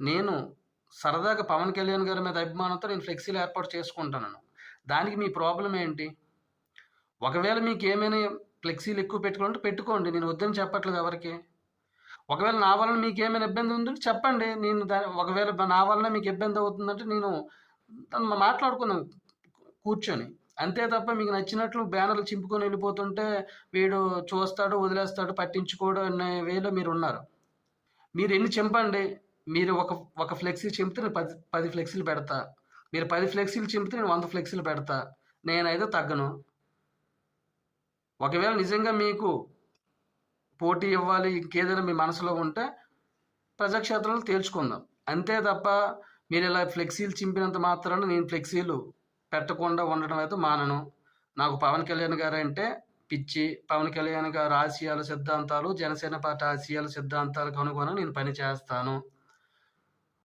నేను సరదాగా పవన్ కళ్యాణ్ గారి మీద అభిమానంతో నేను ఫ్లెక్సీలు ఏర్పాటు చేసుకుంటాను. దానికి మీ ప్రాబ్లమ్ ఏంటి? ఒకవేళ మీకేమైనా ఫ్లెక్సీలు ఎక్కువ పెట్టుకోవాలంటే పెట్టుకోండి. నేను వద్దని చెప్పట్లేదు ఎవరికీ. ఒకవేళ నా వలన మీకేమైనా ఇబ్బంది ఉందంటే చెప్పండి. నేను ఒకవేళ నా వలన మీకు ఇబ్బంది అవుతుందంటే నేను మాట్లాడుకుందాం కూర్చొని. అంతే తప్ప మీకు నచ్చినట్లు బ్యానర్లు చింపుకొని వెళ్ళిపోతుంటే వీడు చూస్తాడు, వదిలేస్తాడు, పట్టించుకోడు అనే వేలో మీరున్నారు. మీరు ఎన్ని చింపండి. మీరు ఒక ఫ్లెక్సీ చింపితే నేను 10 ఫ్లెక్సీలు పెడతా. మీరు 10 ఫ్లెక్సీలు చింపితే నేను 100 ఫ్లెక్సీలు పెడతా. నేనైతే తగ్గను. ఒకవేళ నిజంగా మీకు పోటీ ఇవ్వాలి ఇంకేదైనా మీ మనసులో ఉంటే ప్రజాక్షేత్రంలో తేల్చుకుందాం. అంతే తప్ప మీరు ఇలా ఫ్లెక్సీలు చింపినంత మాత్రాన నేను ఫ్లెక్సీలు పెట్టకుండా ఉండడం అయితే మానను. నాకు పవన్ కళ్యాణ్ గారు అంటే పిచ్చి. పవన్ కళ్యాణ్ గారు ఆశయాలు సిద్ధాంతాలు జనసేన పార్టీ ఆశయాలు సిద్ధాంతాలకు అనుగుణంగా నేను పని చేస్తాను.